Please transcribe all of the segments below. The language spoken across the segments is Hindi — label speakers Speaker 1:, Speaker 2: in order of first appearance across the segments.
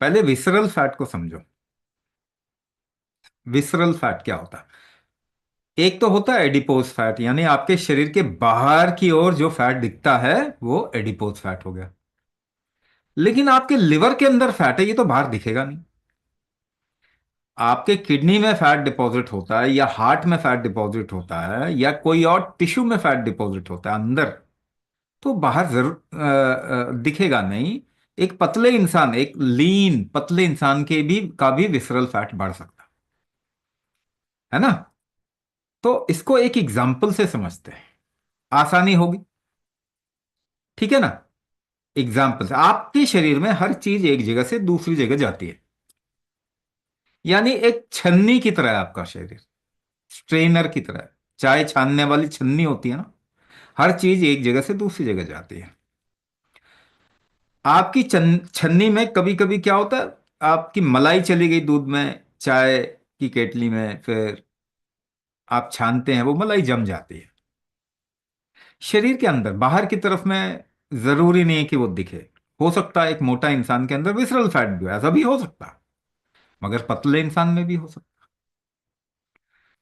Speaker 1: पहले विसरल फैट को समझो। विसरल फैट क्या होता है? एक तो होता है एडिपोज फैट, यानी आपके शरीर के बाहर की ओर जो फैट दिखता है वो एडिपोज फैट हो गया। लेकिन आपके लिवर के अंदर फैट है, ये तो बाहर दिखेगा नहीं। आपके किडनी में फैट डिपॉजिट होता है, या हार्ट में फैट डिपॉजिट होता है, या कोई और टिश्यू में फैट डिपॉजिट होता है अंदर, तो बाहर जरूर दिखेगा नहीं। एक पतले इंसान, एक लीन पतले इंसान के भी का भी विसरल फैट बढ़ सकता है ना। तो इसको एक एग्जाम्पल से समझते हैं, आसानी होगी। ठीक है ना। एग्जाम्पल से, आपके शरीर में हर चीज एक जगह से दूसरी जगह जाती है, यानी एक छन्नी की तरह है आपका शरीर, स्ट्रेनर की तरह है। चाय छानने वाली छन्नी होती है ना, हर चीज एक जगह से दूसरी जगह जाती है। आपकी छन्नी में कभी कभी क्या होता है, आपकी मलाई चली गई दूध में, चाय की केतली में, फिर आप छानते हैं, वो मलाई जम जाती है। शरीर के अंदर बाहर की तरफ में जरूरी नहीं है कि वो दिखे। हो सकता है एक मोटा इंसान के अंदर विसरल फैट भी हो, ऐसा भी हो सकता है, मगर पतले इंसान में भी हो सकता है।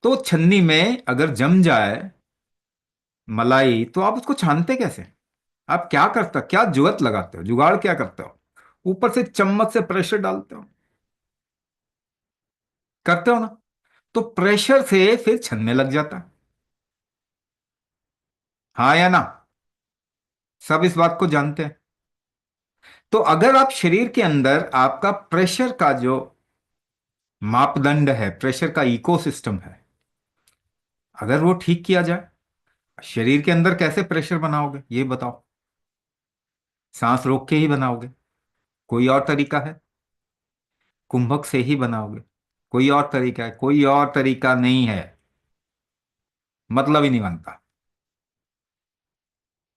Speaker 1: तो छन्नी में अगर जम जाए मलाई, तो आप उसको छानते कैसे? आप क्या करते हो, क्या जुगत लगाते हो, जुगाड़ क्या करते हो? ऊपर से चम्मच से प्रेशर डालते हो, करते हो ना। तो प्रेशर से फिर छनने लग जाता है। हाँ या ना? सब इस बात को जानते हैं। तो अगर आप शरीर के अंदर आपका प्रेशर का जो मापदंड है, प्रेशर का इकोसिस्टम है, अगर वो ठीक किया जाए, शरीर के अंदर कैसे प्रेशर बनाओगे ये बताओ? सांस रोक के ही बनाओगे? कोई और तरीका है? कुंभक से ही बनाओगे? कोई और तरीका है? कोई और तरीका नहीं है, मतलब ही नहीं बनता।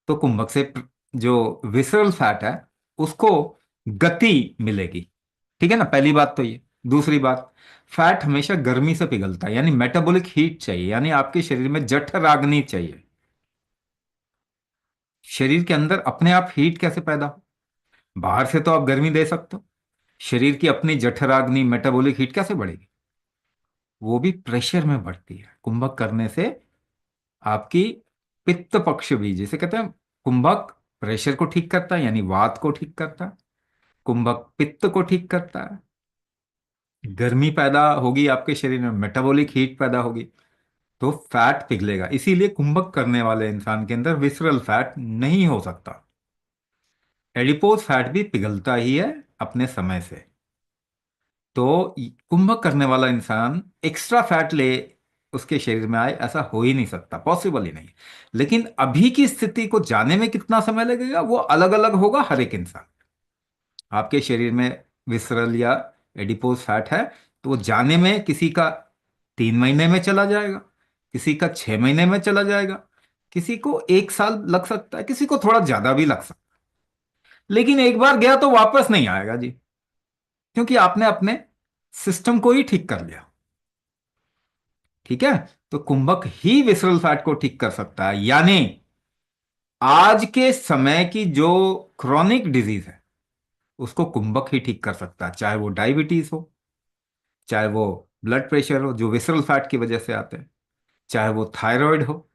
Speaker 1: तो कुंभक से जो विसरल फैट है उसको गति मिलेगी। ठीक है ना, पहली बात तो ये। दूसरी बात, फैट हमेशा गर्मी से पिघलता है, यानी मेटाबॉलिक हीट चाहिए, यानी आपके शरीर में जठराग्नि चाहिए। शरीर के अंदर अपने आप हीट कैसे पैदा हो? बाहर से तो आप गर्मी दे सकते हो, शरीर की अपनी जठराग्नि मेटाबॉलिक हीट कैसे बढ़ेगी? वो भी प्रेशर में बढ़ती है कुंभक करने से। आपकी पित्त पक्ष भी, जिसे कहते हैं, कुंभक प्रेशर को ठीक करता है, यानी वात को ठीक करता है। कुंभक पित्त को ठीक करता है। गर्मी पैदा होगी आपके शरीर में, मेटाबॉलिक हीट पैदा होगी, तो फैट पिघलेगा। इसीलिए कुंभक करने वाले इंसान के अंदर विसरल फैट नहीं हो सकता। एडिपोज फैट भी पिघलता ही है अपने समय से। तो कुंभक करने वाला इंसान एक्स्ट्रा फैट ले उसके शरीर में आए, ऐसा हो ही नहीं सकता, पॉसिबल ही नहीं। लेकिन अभी की स्थिति को जाने में कितना समय लगेगा वो अलग अलग होगा हर एक इंसान। आपके शरीर में विसरल या एडिपोज फैट है, तो वो जाने में किसी का 3 महीने में चला जाएगा, किसी का 6 महीने में चला जाएगा, किसी को 1 साल लग सकता है, किसी को थोड़ा ज्यादा भी लग सकता है। लेकिन एक बार गया तो वापस नहीं आएगा जी, क्योंकि आपने अपने सिस्टम को ही ठीक कर लिया। ठीक है। तो कुंभक ही विसरल फैट को ठीक कर सकता है, यानी आज के समय की जो क्रॉनिक डिजीज है उसको कुंभक ही ठीक कर सकता है, चाहे वो डायबिटीज हो, चाहे वो ब्लड प्रेशर हो जो विसरल फैट की वजह से आते हैं, चाहे वो थायराइड हो,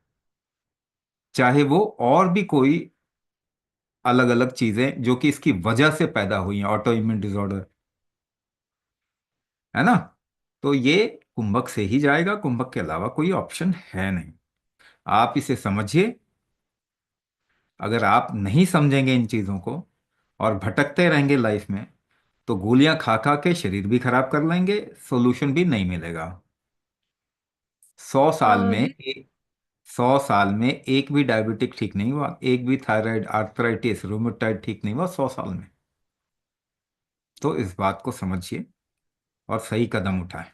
Speaker 1: चाहे वो और भी कोई अलग अलग चीजें जो कि इसकी वजह से पैदा हुई हैं, ऑटो इम्यून डिसऑर्डर, है ना। तो ये कुंभक से ही जाएगा, कुंभक के अलावा कोई ऑप्शन है नहीं। आप इसे समझिए। अगर आप नहीं समझेंगे इन चीजों को और भटकते रहेंगे लाइफ में, तो गोलियां खा खा के शरीर भी खराब कर लेंगे, सोल्यूशन भी नहीं मिलेगा। 100 साल में
Speaker 2: ये
Speaker 1: 100 साल में एक भी डायबिटिक ठीक नहीं हुआ, एक भी थायराइड, आर्थराइटिस, रोमेटॉइड ठीक नहीं हुआ 100 साल में। तो इस बात को समझिए और सही कदम उठाएं।